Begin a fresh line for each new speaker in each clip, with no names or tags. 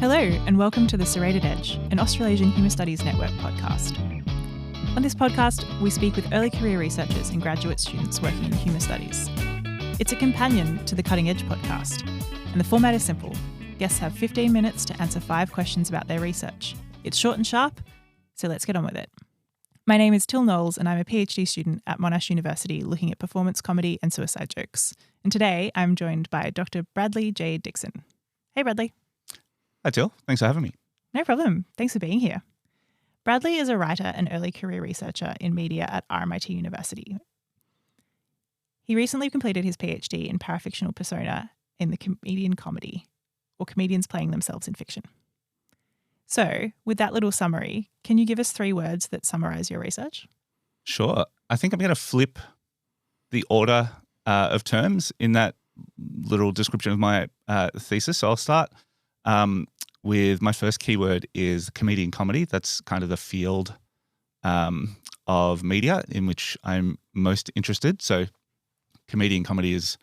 Hello, and welcome to The Serrated Edge, an Australasian Humour Studies Network podcast. On this podcast, we speak with early career researchers and graduate students working in humour studies. It's a companion to the Cutting Edge podcast, and the format is simple. Guests have 15 minutes to answer 5 questions about their research. It's short and sharp, so let's get on with it. My name is Till Knowles, and I'm a PhD student at Monash University looking at performance comedy and suicide jokes. And today I'm joined by Dr. Bradley J. Dixon. Hey, Bradley.
Hi, Till. Thanks for having me.
No problem. Thanks for being here. Bradley is a writer and early career researcher in media at RMIT University. He recently completed his PhD in parafictional persona in the comedian comedy, or comedians playing themselves in fiction. So, with that little summary, can you give us 3 words that summarise your research?
Sure. I think I'm going to flip the order of terms in that little description of my thesis. So I'll start with my first keyword is comedian comedy. That's kind of the field of media in which I'm most interested. So comedian comedy is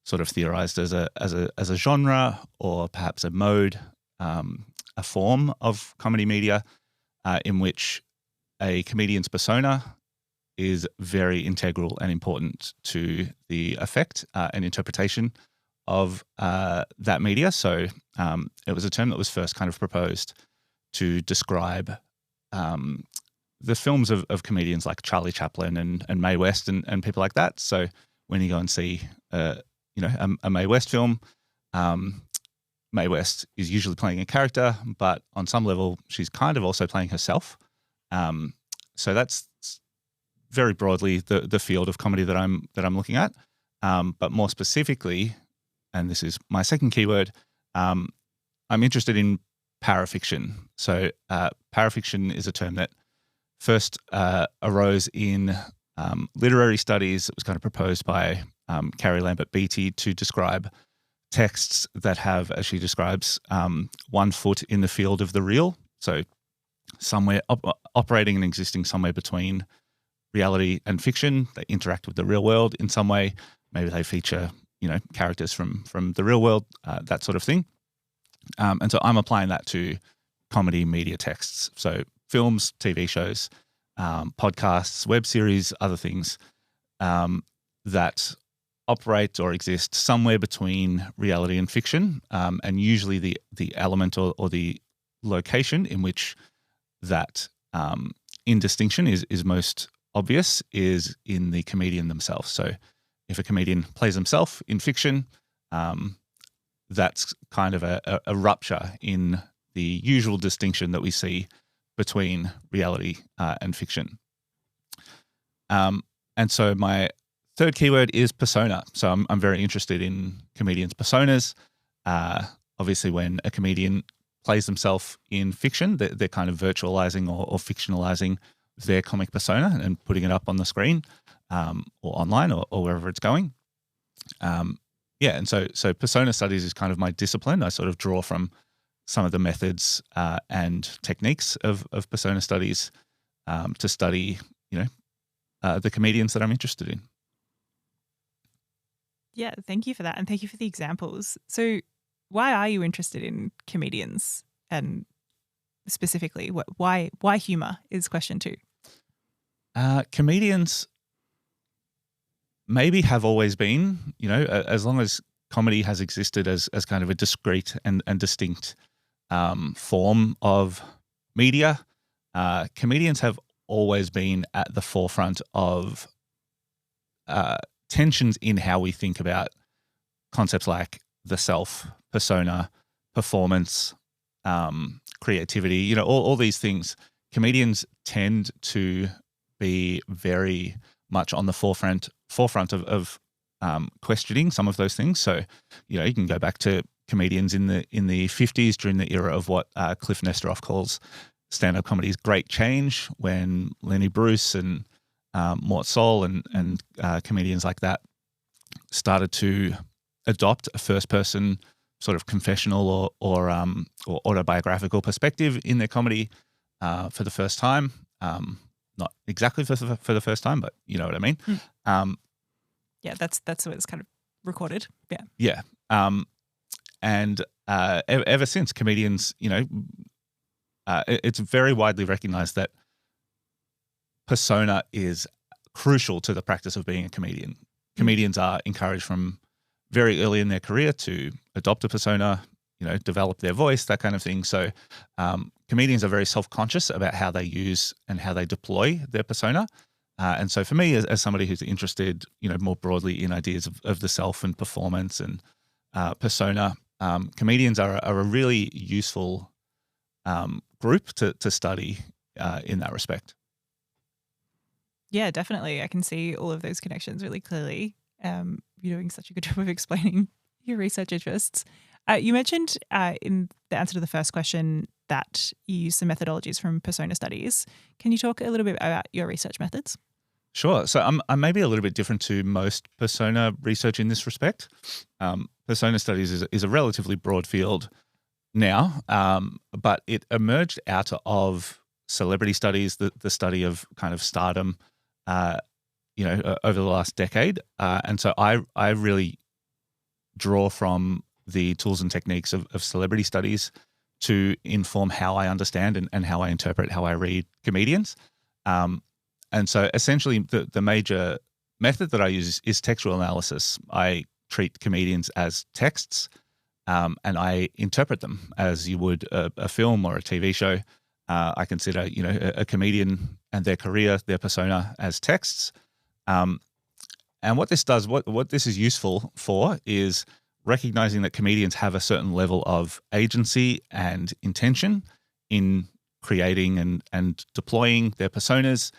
sort of theorized as a genre, or perhaps a mode, a form of comedy media in which a comedian's persona is very integral and important to the effect and interpretation of that media. So it was a term that was first kind of proposed to describe the films of comedians like Charlie Chaplin and Mae West and people like that. So when you go and see a Mae West film, Mae West is usually playing a character, but on some level she's kind of also playing herself. So that's very broadly the field of comedy that I'm looking at. But more specifically, and this is my second keyword, I'm interested in parafiction. So parafiction is a term that first arose in literary studies. It was kind of proposed by Carrie Lambert Beatty to describe texts that have, as she describes, 1 foot in the field of the real. So somewhere operating and existing somewhere between reality and fiction. They interact with the real world in some way. Maybe they feature characters from the real world, that sort of thing. And so I'm applying that to comedy media texts. So films, TV shows, podcasts, web series, other things that operate or exist somewhere between reality and fiction. And usually the element or the location in which that indistinction is most obvious is in the comedian themselves. So if a comedian plays himself in fiction, that's kind of a rupture in the usual distinction that we see between reality and fiction. And so my third keyword is persona. So I'm very interested in comedians' personas. Obviously, when a comedian plays himself in fiction, they're kind of virtualizing or fictionalizing their comic persona and putting it up on the screen. Or online or wherever it's going. And so persona studies is kind of my discipline. I sort of draw from some of the methods and techniques of persona studies to study, the comedians that I'm interested in.
Yeah, thank you for that. And thank you for the examples. So why are you interested in comedians, and specifically why humour is question 2?
Comedians maybe have always been, as long as comedy has existed as kind of a discrete and distinct form of media, comedians have always been at the forefront of tensions in how we think about concepts like the self, persona, performance, creativity, all these things. Comedians tend to be very much on the forefront of questioning some of those things. So, you can go back to comedians in the 50s during the era of what Cliff Nesteroff calls stand-up comedy's great change, when Lenny Bruce and Mort Sahl and comedians like that started to adopt a first-person sort of confessional or autobiographical perspective in their comedy for the first time. Not exactly for the first time, but you know what I mean.
Yeah, that's what it's kind of recorded. Yeah.
Yeah. And ever since, comedians, it's very widely recognized that persona is crucial to the practice of being a comedian. Comedians are encouraged from very early in their career to adopt a persona, develop their voice, that kind of thing. So comedians are very self-conscious about how they use and how they deploy their persona. And so for me, as somebody who's interested, more broadly in ideas of the self and performance and persona, comedians are a really useful group to study in that respect.
Yeah, definitely. I can see all of those connections really clearly. You're doing such a good job of explaining your research interests. You mentioned in the answer to the first question that you use some methodologies from persona studies. Can you talk a little bit about your research methods?
Sure. So I'm maybe a little bit different to most persona research in this respect. Persona studies is a relatively broad field now, but it emerged out of celebrity studies, the study of kind of stardom, over the last decade. And so I really draw from the tools and techniques of celebrity studies to inform how I understand and how I interpret, how I read comedians. And so essentially the major method that I use is textual analysis. I treat comedians as texts, and I interpret them as you would a film or a TV show. I consider, a comedian and their career, their persona as texts. And what this does, what this is useful for is recognizing that comedians have a certain level of agency and intention in creating and deploying their personas.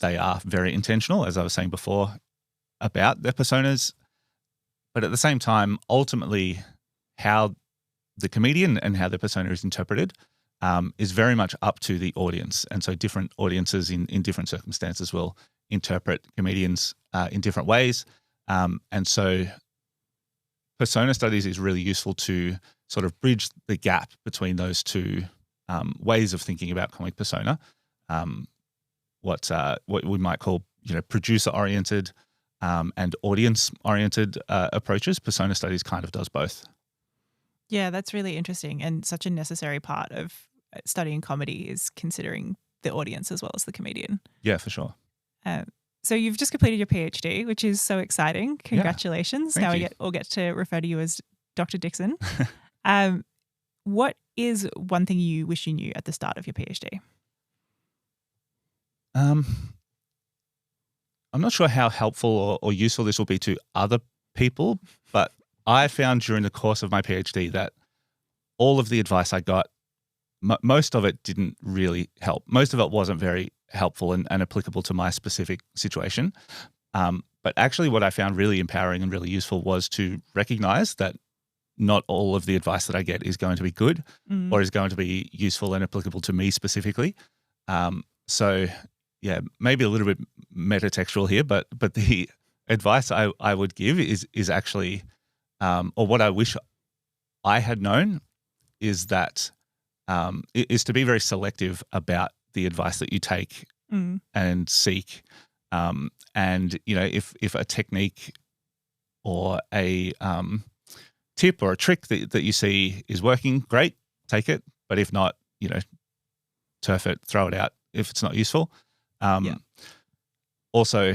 They are very intentional, as I was saying before, about their personas. But at the same time, ultimately, how the comedian and how their persona is interpreted is very much up to the audience. And so different audiences in different circumstances will interpret comedians in different ways. And so persona studies is really useful to sort of bridge the gap between those two ways of thinking about comic persona. What we might call, producer-oriented and audience-oriented approaches. Persona studies kind of does both.
Yeah, that's really interesting, and such a necessary part of studying comedy is considering the audience as well as the comedian.
Yeah, for sure.
So you've just completed your PhD, which is so exciting. Congratulations.
Yeah,
now
we
all get to refer to you as Dr. Dixon. What is one thing you wish you knew at the start of your PhD?
I'm not sure how helpful or useful this will be to other people, but I found during the course of my PhD that all of the advice I got, most of it didn't really help. Most of it wasn't very helpful and applicable to my specific situation. But actually what I found really empowering and really useful was to recognize that not all of the advice that I get is going to be good or is going to be useful and applicable to me specifically. So yeah, maybe a little bit metatextual here, but the advice I would give is actually, or what I wish I had known is that is to be very selective about the advice that you take and seek. And, if a technique or a tip or a trick that you see is working, great, take it. But if not, turf it, throw it out if it's not useful. Also,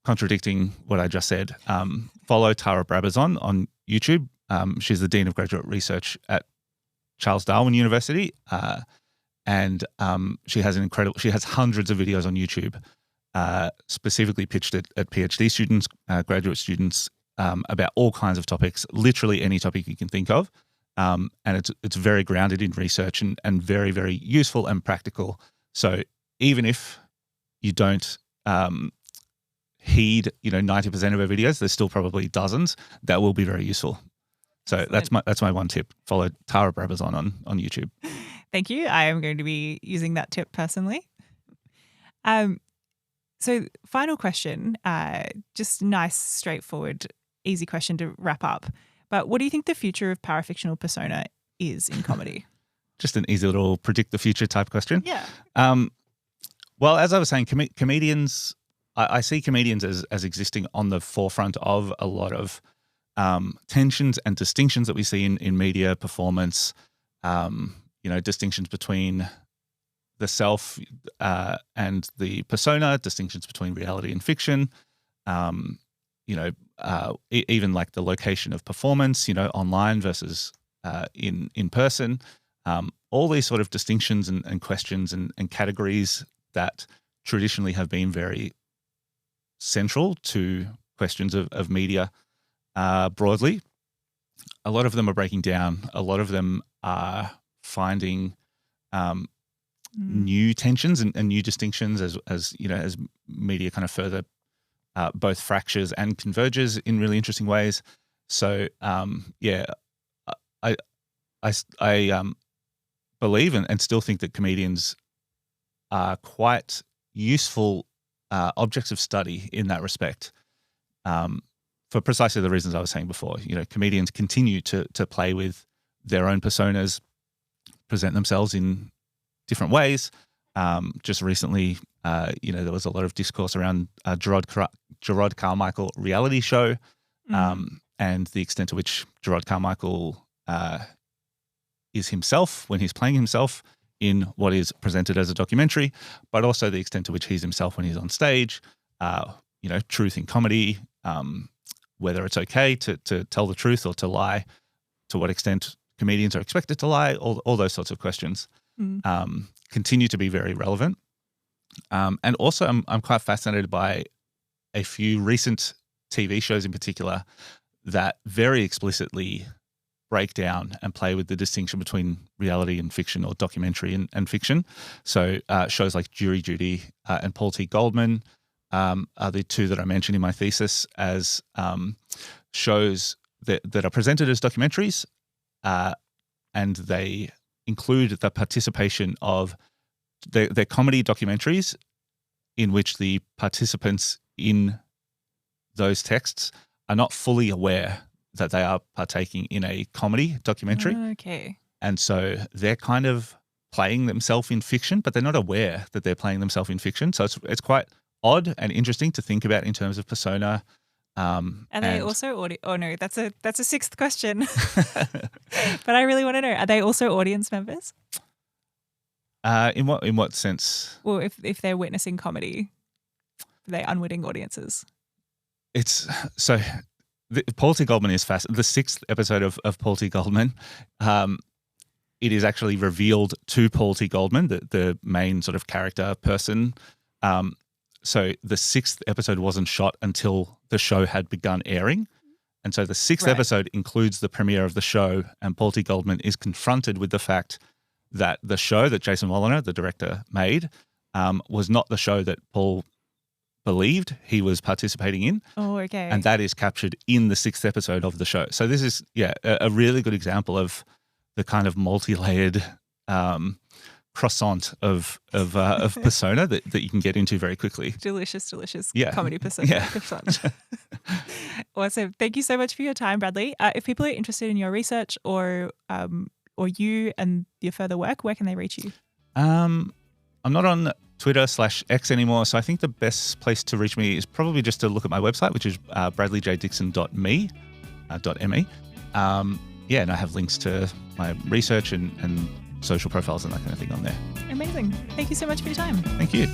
contradicting what I just said, follow Tara Brabazon on YouTube. She's the Dean of Graduate Research at Charles Darwin University. And she has hundreds of videos on YouTube specifically pitched at PhD students, graduate students, about all kinds of topics, literally any topic you can think of. And it's very grounded in research and very, very useful and practical. So even if you don't heed, 90% of her videos, there's still probably dozens that will be very useful. So
Excellent.
that's my one tip. Follow Tara Brabazon on YouTube.
Thank you. I am going to be using that tip personally. So final question, just nice, straightforward, easy question to wrap up. But what do you think the future of parafictional persona is in comedy?
Just an easy little predict the future type question.
Yeah.
Well, as I was saying, comedians, I see comedians as existing on the forefront of a lot of tensions and distinctions that we see in media performance, distinctions between the self and the persona, distinctions between reality and fiction, even like the location of performance, online versus in person, all these sort of distinctions and questions and categories that traditionally have been very central to questions of media broadly. A lot of them are breaking down. A lot of them are finding new tensions and new distinctions as media kind of further both fractures and converges in really interesting ways. So I believe and still think that comedians are quite useful objects of study in that respect, for precisely the reasons I was saying before. Comedians continue to play with their own personas, present themselves in different ways. Just recently, there was a lot of discourse around Gerard Carmichael reality show, and the extent to which Gerard Carmichael is himself when he's playing himself in what is presented as a documentary, but also the extent to which he's himself when he's on stage, truth in comedy, whether it's okay to tell the truth or to lie, to what extent comedians are expected to lie, all those sorts of questions continue to be very relevant. And also I'm quite fascinated by a few recent TV shows in particular that very explicitly break down and play with the distinction between reality and fiction, or documentary and fiction. So shows like Jury Duty and Paul T. Goldman are the two that I mentioned in my thesis as shows that are presented as documentaries, and they include the participation of their comedy documentaries in which the participants in those texts are not fully aware that they are partaking in a comedy documentary.
Okay.
And so they're kind of playing themselves in fiction, but they're not aware that they're playing themselves in fiction. So it's quite odd and interesting to think about in terms of persona.
Are they also audio? Oh no, that's a sixth question. But I really want to know: are they also audience members?
In what sense?
Well, if they're witnessing comedy, are they unwitting audiences?
It's so. Paul T. Goldman is fast. The sixth episode of Paul T. Goldman, it is actually revealed to Paul T. Goldman, the main sort of character person. So the sixth episode wasn't shot until the show had begun airing. And so the sixth episode includes the premiere of the show, and Paul T. Goldman is confronted with the fact that the show that Jason Woliner, the director, made was not the show that Paul believed he was participating in.
Oh, okay.
And that is captured in the sixth episode of the show. So this is, a really good example of the kind of multi-layered croissant of persona that you can get into very quickly.
Delicious comedy persona croissant. Awesome. Thank you so much for your time, Bradley. If people are interested in your research or you and your further work, where can they reach you? I'm
not on Twitter/X anymore, so I think the best place to reach me is probably just to look at my website, which is bradleyjdixon.me. And I have links to my research and social profiles and that kind of thing on there.
Amazing. Thank you so much for your time.
Thank you.